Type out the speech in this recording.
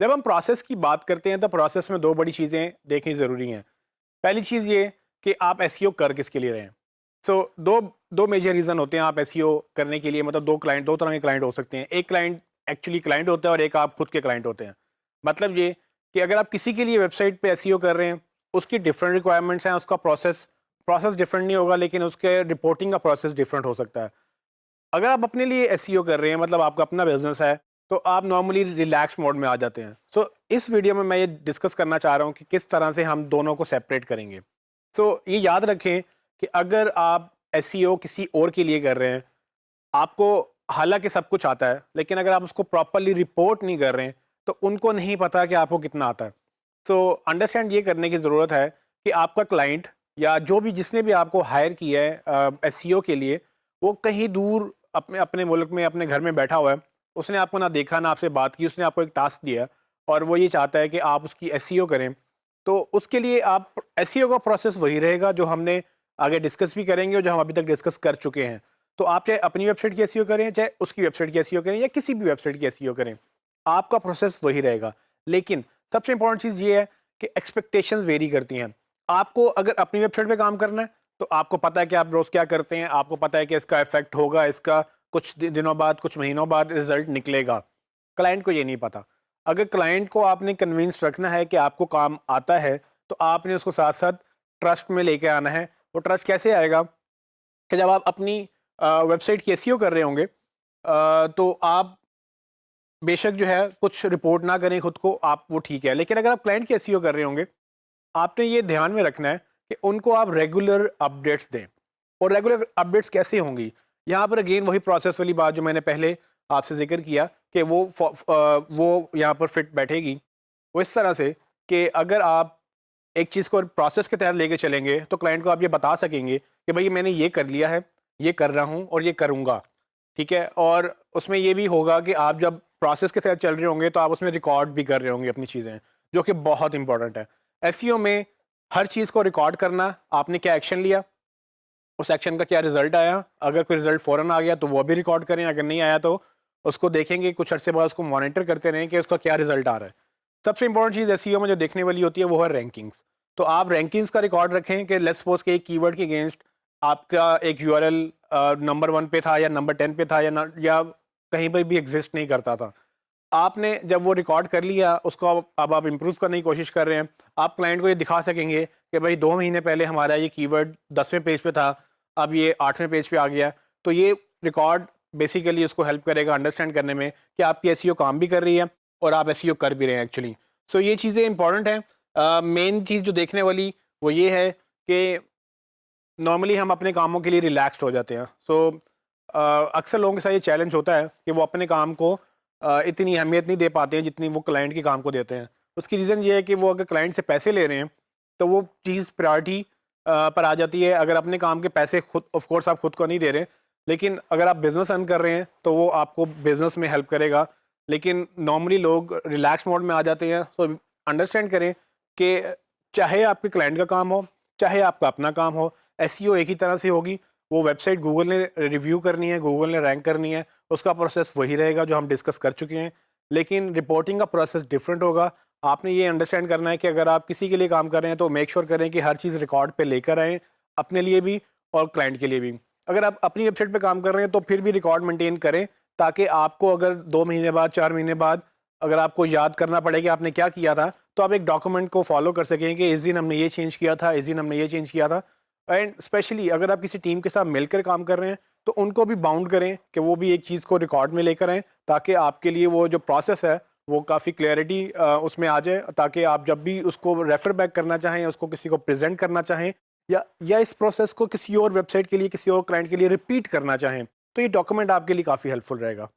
जब हम प्रोसेस की बात करते हैं तो प्रोसेस में दो बड़ी चीज़ें देखनी ज़रूरी हैं। पहली चीज़ ये कि आप एसईओ कर किसके लिए रहे हैं। सो दो दो मेजर रीज़न होते हैं आप एसईओ करने के लिए, मतलब दो तरह के क्लाइंट हो सकते हैं। एक क्लाइंट एक्चुअली क्लाइंट होता है और एक आप खुद के क्लाइंट होते हैं। मतलब ये कि अगर आप किसी के लिए वेबसाइट पे एसईओ कर रहे हैं, उसकी डिफरेंट रिक्वायरमेंट्स हैं, उसका प्रोसेस प्रोसेस डिफरेंट नहीं होगा, लेकिन उसके रिपोर्टिंग का प्रोसेस डिफरेंट हो सकता है। अगर आप अपने लिए एसईओ कर रहे हैं, मतलब आपका अपना बिजनेस है, तो आप नॉर्मली रिलैक्स मोड में आ जाते हैं। सो इस वीडियो में मैं ये डिस्कस करना चाह रहा हूँ कि किस तरह से हम दोनों को सेपरेट करेंगे। सो ये याद रखें कि अगर आप एसईओ किसी और के लिए कर रहे हैं, आपको हालांकि सब कुछ आता है, लेकिन अगर आप उसको प्रॉपरली रिपोर्ट नहीं कर रहे हैं तो उनको नहीं पता कि आपको कितना आता है। सो अंडरस्टैंड ये करने की ज़रूरत है कि आपका क्लाइंट या जो भी जिसने भी आपको हायर किया है एसईओ के लिए, वो कहीं दूर अपने अपने मुल्क में अपने घर में बैठा हुआ है। उसने आपको ना देखा ना आपसे बात की, उसने आपको एक टास्क दिया और वो ये चाहता है कि आप उसकी एसईओ करें। तो उसके लिए आप एसईओ का प्रोसेस वही रहेगा जो हमने आगे डिस्कस भी करेंगे और जो हम अभी तक डिस्कस कर चुके हैं। तो आप चाहे अपनी वेबसाइट की एसईओ करें, चाहे उसकी वेबसाइट की एसईओ करें या किसी भी वेबसाइट की एसईओ करें, आपका प्रोसेस वही रहेगा। लेकिन सबसे इंपॉर्टेंट चीज़ ये है कि एक्सपेक्टेशंस वेरी करती हैं। आपको अगर अपनी वेबसाइट पे काम करना है, तो आपको पता है कि आप रोज़ क्या करते हैं, आपको पता है कि इसका इफ़ेक्ट होगा, इसका कुछ दिनों बाद, कुछ महीनों बाद रिज़ल्ट निकलेगा। क्लाइंट को ये नहीं पता। अगर क्लाइंट को आपने कन्विंस रखना है कि आपको काम आता है, तो आपने उसको साथ-साथ ट्रस्ट में लेके आना है। वो ट्रस्ट कैसे आएगा कि जब आप अपनी वेबसाइट की एसईओ कर रहे होंगे, तो आप बेशक जो है कुछ रिपोर्ट ना करें खुद को, आप वो ठीक है। लेकिन अगर आप क्लाइंट की एसईओ कर रहे होंगे, आपने ये ध्यान में रखना है कि उनको आप रेगुलर अपडेट्स दें। और रेगुलर अपडेट्स कैसे होंगी? यहाँ पर अगेन वही प्रोसेस वाली बात जो मैंने पहले आपसे ज़िक्र किया कि वो यहाँ पर फिट बैठेगी। वो इस तरह से कि अगर आप एक चीज़ को प्रोसेस के तहत लेके चलेंगे, तो क्लाइंट को आप ये बता सकेंगे कि भई मैंने ये कर लिया है, ये कर रहा हूँ और ये करूँगा, ठीक है? और उसमें ये भी होगा कि आप जब प्रोसेस के तहत चल रहे होंगे, तो आप उसमें रिकॉर्ड भी कर रहे होंगे अपनी चीज़ें, जो कि बहुत इंपॉर्टेंट है। एसईओ में हर चीज़ को रिकॉर्ड करना, आपने क्या एक्शन लिया, उस एक्शन का क्या रिजल्ट आया, अगर कोई रिजल्ट फ़ौरन आ गया तो वो भी रिकॉर्ड करें, अगर नहीं आया तो उसको देखेंगे, कुछ अर्से बाद उसको मॉनिटर करते रहें कि उसका क्या रिजल्ट आ रहा है। सबसे इंपॉर्टेंट चीज़ एसईओ में जो देखने वाली होती है वो है रैंकिंग्स। तो आप रैंकिंग्स का रिकॉर्ड रखें कि लेट्स सपोज कि एक कीवर्ड के अगेंस्ट आपका एक यूआरएल नंबर 1 पे था या नंबर 10 पे था या कहीं पर भी एग्जिस्ट नहीं करता था। आपने जब वो रिकॉर्ड कर लिया, उसको अब आप इम्प्रूव करने की कोशिश कर रहे हैं। आप क्लाइंट को ये दिखा सकेंगे कि भाई 2 महीने पहले हमारा ये कीवर्ड 10वें पेज पे था, अब ये 8वें पेज पे आ गया। तो ये रिकॉर्ड बेसिकली उसको हेल्प करेगा अंडरस्टैंड करने में कि आपकी एसईओ काम भी कर रही है और आप एसईओ कर भी रहे हैं एक्चुअली। सो ये चीज़ें इंपॉर्टेंट हैं। मेन चीज़ जो देखने वाली वो ये है कि नॉर्मली हम अपने कामों के लिए रिलैक्स्ड हो जाते हैं। सो अक्सर लोगों के साथ ये चैलेंज होता है कि वो अपने काम को इतनी अहमियत नहीं दे पाते हैं जितनी वो क्लाइंट के काम को देते हैं। उसकी रीज़न ये है कि वो अगर क्लाइंट से पैसे ले रहे हैं, तो वो चीज़ प्रायोरिटी पर आ जाती है। अगर अपने काम के पैसे खुद ऑफ कोर्स आप खुद को नहीं दे रहे, लेकिन अगर आप बिज़नेस अर्न कर रहे हैं तो वो आपको बिज़नेस में हेल्प करेगा। लेकिन नॉर्मली लोग रिलैक्स मोड में आ जाते हैं। सो अंडरस्टैंड करें कि चाहे आपके क्लाइंट का काम हो, चाहे आपका अपना काम हो, एसईओ एक ही तरह से होगी। वो वेबसाइट गूगल ने रिव्यू करनी है, गूगल ने रैंक करनी है, उसका प्रोसेस वही रहेगा जो हम डिस्कस कर चुके हैं। लेकिन रिपोर्टिंग का प्रोसेस डिफरेंट होगा। आपने ये अंडरस्टैंड करना है कि अगर आप किसी के लिए काम कर रहे हैं तो मेक श्योर करें कि हर चीज़ रिकॉर्ड पे लेकर आएँ, अपने लिए भी और क्लाइंट के लिए भी। अगर आप अपनी वेबसाइट पे काम कर रहे हैं तो फिर भी रिकॉर्ड मेंटेन करें, ताकि आपको अगर 2 महीने बाद, 4 महीने बाद अगर आपको याद करना पड़े कि आपने क्या किया था, तो आप एक डॉक्यूमेंट को फॉलो कर सकें कि इस दिन हमने ये चेंज किया था, इस दिन हमने ये चेंज किया था। एंड स्पेशली अगर आप किसी टीम के साथ मिलकर काम कर रहे हैं, तो उनको भी बाउंड करें कि वो भी एक चीज़ को रिकॉर्ड में लेकर आएँ, ताकि आपके लिए वो जो प्रोसेस है वो काफ़ी क्लैरिटी उसमें आ जाए, ताकि आप जब भी उसको रेफर बैक करना चाहें, उसको किसी को प्रेजेंट करना चाहें या इस प्रोसेस को किसी और वेबसाइट के लिए, किसी और क्लाइंट के लिए रिपीट करना चाहें, तो ये डॉक्यूमेंट आपके लिए काफ़ी हेल्पफुल रहेगा।